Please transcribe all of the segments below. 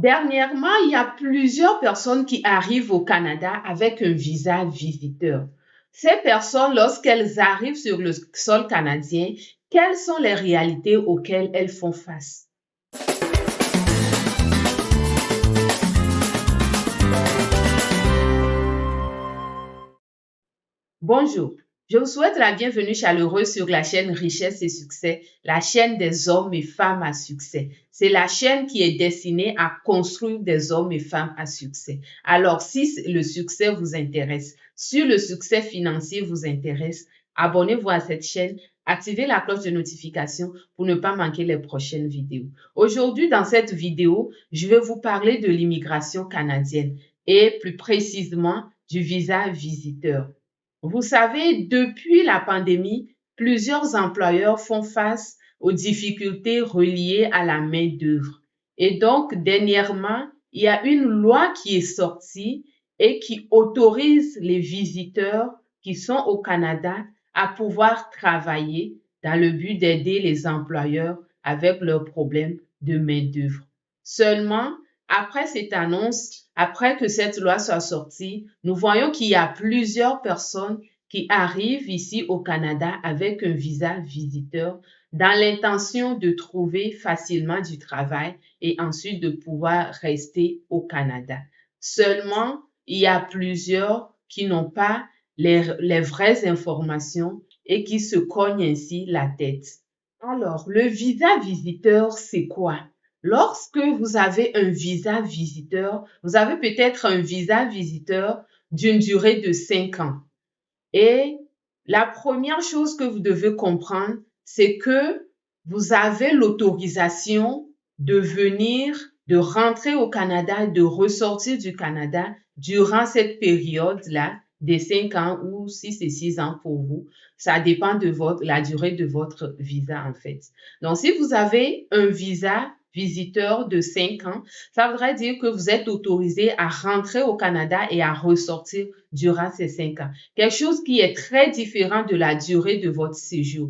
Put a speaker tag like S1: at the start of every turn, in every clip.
S1: Dernièrement, il y a plusieurs personnes qui arrivent au Canada avec un visa visiteur. Ces personnes, lorsqu'elles arrivent sur le sol canadien, quelles sont les réalités auxquelles elles font face? Bonjour, je vous souhaite la bienvenue chaleureuse sur la chaîne Richesse et Succès, la chaîne des hommes et femmes à succès. C'est la chaîne qui est destinée à construire des hommes et femmes à succès. Alors, si le succès vous intéresse, si le succès financier vous intéresse, abonnez-vous à cette chaîne, activez la cloche de notification pour ne pas manquer les prochaines vidéos. Aujourd'hui, dans cette vidéo, je vais vous parler de l'immigration canadienne et plus précisément du visa visiteur. Vous savez, depuis la pandémie, plusieurs employeurs font face aux difficultés reliées à la main-d'œuvre. Et donc, dernièrement, il y a une loi qui est sortie et qui autorise les visiteurs qui sont au Canada à pouvoir travailler dans le but d'aider les employeurs avec leurs problèmes de main-d'œuvre. Seulement, après cette annonce, après que cette loi soit sortie, nous voyons qu'il y a plusieurs personnes qui arrivent ici au Canada avec un visa visiteur dans l'intention de trouver facilement du travail et ensuite de pouvoir rester au Canada. Seulement, il y a plusieurs qui n'ont pas les vraies informations et qui se cognent ainsi la tête. Alors, le visa visiteur, c'est quoi? Lorsque vous avez un visa visiteur, vous avez peut-être un visa visiteur d'une durée de 5 ans. Et la première chose que vous devez comprendre, c'est que vous avez l'autorisation de venir, de rentrer au Canada et de ressortir du Canada durant cette période-là des 5 ans ou si c'est 6 ans pour vous. Ça dépend de la durée de votre visa en fait. Donc, si vous avez un visa visiteur de 5 ans, ça voudrait dire que vous êtes autorisé à rentrer au Canada et à ressortir durant ces 5 ans. Quelque chose qui est très différent de la durée de votre séjour.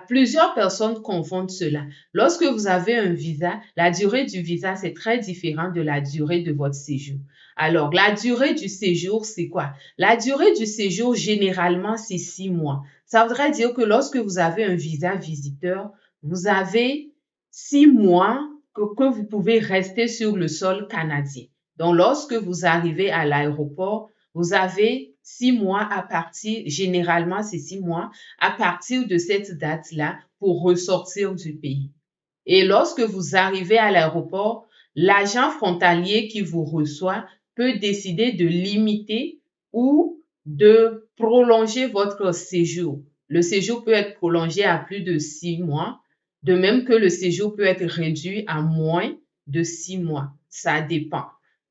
S1: Plusieurs personnes confondent cela. Lorsque vous avez un visa, la durée du visa, c'est très différent de la durée de votre séjour. Alors, la durée du séjour, c'est quoi? La durée du séjour, généralement, c'est 6 mois. Ça voudrait dire que lorsque vous avez un visa visiteur, vous avez 6 mois que vous pouvez rester sur le sol canadien. Donc, lorsque vous arrivez à l'aéroport, vous avez 6 mois à partir, généralement c'est 6 mois, à partir de cette date-là pour ressortir du pays. Et lorsque vous arrivez à l'aéroport, l'agent frontalier qui vous reçoit peut décider de limiter ou de prolonger votre séjour. Le séjour peut être prolongé à plus de 6 mois, de même que le séjour peut être réduit à moins de 6 mois. Ça dépend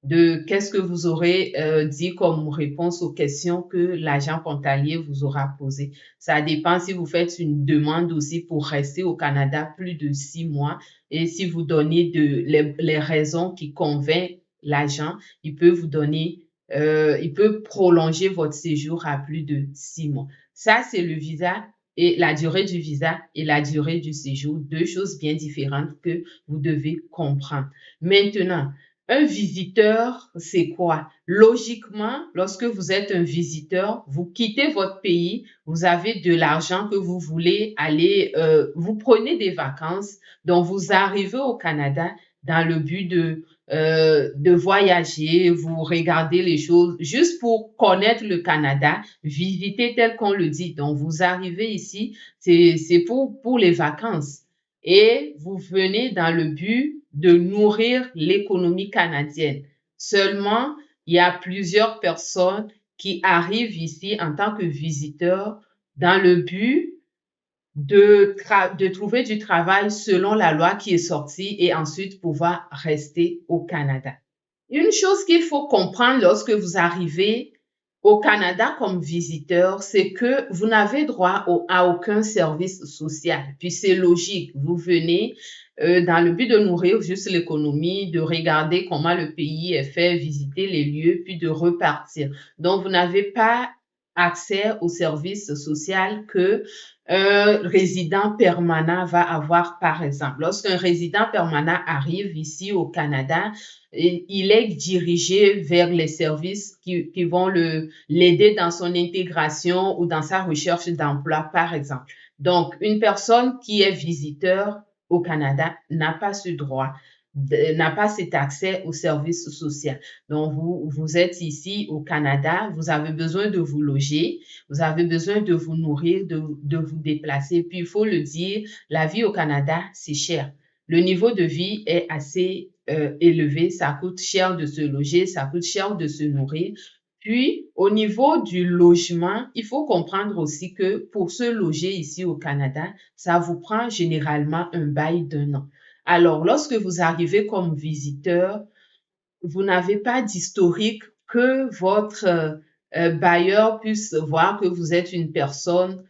S1: de qu'est-ce que vous aurez dit comme réponse aux questions que l'agent frontalier vous aura posées. Ça dépend si vous faites une demande aussi pour rester au Canada plus de 6 mois et si vous donnez les raisons qui convainquent l'agent, il peut vous donner, il peut prolonger votre séjour à plus de 6 mois. Ça, c'est le visa et la durée du visa et la durée du séjour, deux choses bien différentes que vous devez comprendre. Maintenant, un visiteur, c'est quoi? Logiquement, lorsque vous êtes un visiteur, vous quittez votre pays, vous avez de l'argent que vous voulez aller, vous prenez des vacances, donc vous arrivez au Canada dans le but de voyager, vous regardez les choses juste pour connaître le Canada, visiter tel qu'on le dit. Donc, vous arrivez ici, c'est pour les vacances et vous venez dans le but de nourrir l'économie canadienne. Seulement, il y a plusieurs personnes qui arrivent ici en tant que visiteurs dans le but de trouver du travail selon la loi qui est sortie et ensuite pouvoir rester au Canada. Une chose qu'il faut comprendre lorsque vous arrivez au Canada comme visiteur, c'est que vous n'avez droit à aucun service social. Puis c'est logique, vous venez dans le but de nourrir juste l'économie, de regarder comment le pays est fait, visiter les lieux, puis de repartir. Donc, vous n'avez pas accès aux services sociaux que un résident permanent va avoir, par exemple. Lorsqu'un résident permanent arrive ici au Canada, il est dirigé vers les services qui vont l'aider dans son intégration ou dans sa recherche d'emploi, par exemple. Donc, une personne qui est visiteur au Canada n'a pas ce droit, n'a pas cet accès aux services sociaux. Donc, vous êtes ici au Canada, vous avez besoin de vous loger, vous avez besoin de vous nourrir, de vous déplacer. Puis, il faut le dire, la vie au Canada, c'est cher. Le niveau de vie est assez élevé. Ça coûte cher de se loger, ça coûte cher de se nourrir. Puis, au niveau du logement, il faut comprendre aussi que pour se loger ici au Canada, ça vous prend généralement un bail d'1 an. Alors, lorsque vous arrivez comme visiteur, vous n'avez pas d'historique que votre bailleur puisse voir que vous êtes une personne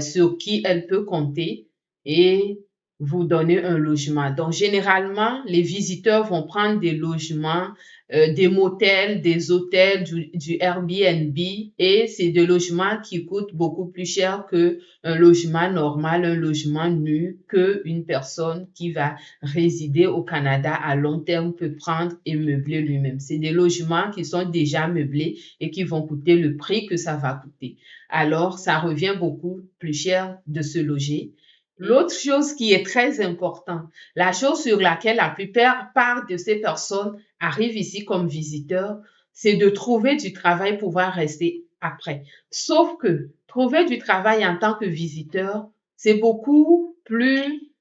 S1: sur qui elle peut compter et vous donner un logement. Donc, généralement, les visiteurs vont prendre des logements, des motels, des hôtels, du Airbnb, et c'est des logements qui coûtent beaucoup plus cher qu'un logement normal, un logement nu qu'une personne qui va résider au Canada à long terme peut prendre et meubler lui-même. C'est des logements qui sont déjà meublés et qui vont coûter le prix que ça va coûter. Alors, ça revient beaucoup plus cher de se loger. L'autre chose qui est très importante, la chose sur laquelle la plupart de ces personnes arrivent ici comme visiteurs, c'est de trouver du travail pour pouvoir rester après. Sauf que trouver du travail en tant que visiteur, c'est beaucoup plus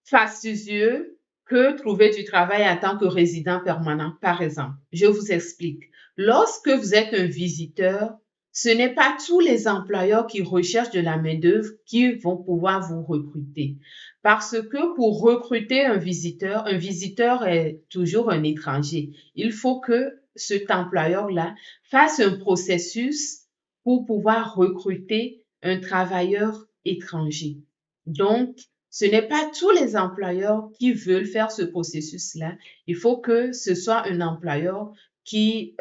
S1: fastidieux que trouver du travail en tant que résident permanent, par exemple. Je vous explique. Lorsque vous êtes un visiteur, ce n'est pas tous les employeurs qui recherchent de la main-d'œuvre qui vont pouvoir vous recruter. Parce que pour recruter un visiteur est toujours un étranger. Il faut que cet employeur-là fasse un processus pour pouvoir recruter un travailleur étranger. Donc, ce n'est pas tous les employeurs qui veulent faire ce processus-là. Il faut que ce soit un employeur qui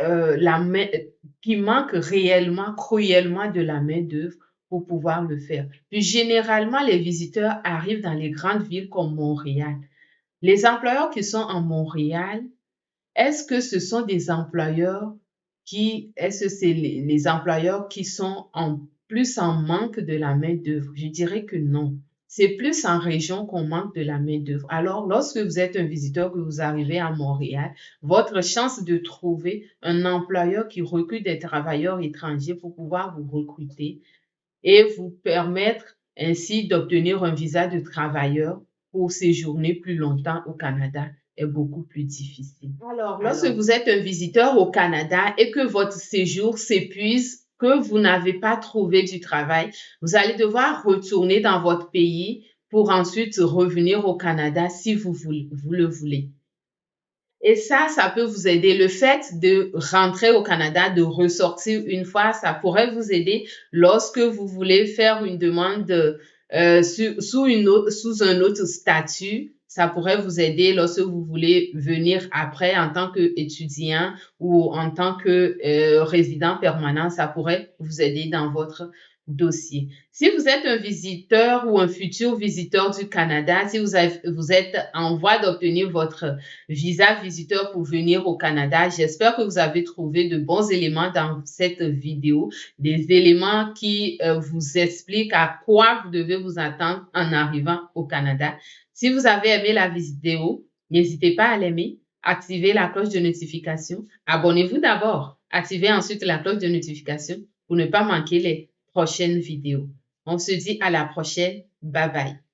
S1: manque réellement, cruellement de la main-d'œuvre pour pouvoir le faire. Puis généralement, les visiteurs arrivent dans les grandes villes comme Montréal. Les employeurs qui sont en Montréal, est-ce que ce sont des employeurs est-ce que c'est les employeurs qui sont plus en manque de la main-d'œuvre? Je dirais que non. C'est plus en région qu'on manque de la main-d'œuvre. Alors, lorsque vous êtes un visiteur, que vous arrivez à Montréal, votre chance de trouver un employeur qui recrute des travailleurs étrangers pour pouvoir vous recruter et vous permettre ainsi d'obtenir un visa de travailleur pour séjourner plus longtemps au Canada est beaucoup plus difficile. Alors, lorsque vous êtes un visiteur au Canada et que votre séjour s'épuise, que vous n'avez pas trouvé du travail, vous allez devoir retourner dans votre pays pour ensuite revenir au Canada si vous le voulez. Et ça peut vous aider. Le fait de rentrer au Canada, de ressortir une fois, ça pourrait vous aider lorsque vous voulez faire une demande sous un autre statut. Ça pourrait vous aider lorsque vous voulez venir après en tant qu'étudiant ou en tant que résident permanent. Ça pourrait vous aider dans votre dossier. Si vous êtes un visiteur ou un futur visiteur du Canada, si vous êtes en voie d'obtenir votre visa visiteur pour venir au Canada, j'espère que vous avez trouvé de bons éléments dans cette vidéo, des éléments qui vous expliquent à quoi vous devez vous attendre en arrivant au Canada. Si vous avez aimé la vidéo, n'hésitez pas à l'aimer, activez la cloche de notification, abonnez-vous d'abord, activez ensuite la cloche de notification pour ne pas manquer les prochaines vidéos. On se dit à la prochaine. Bye bye.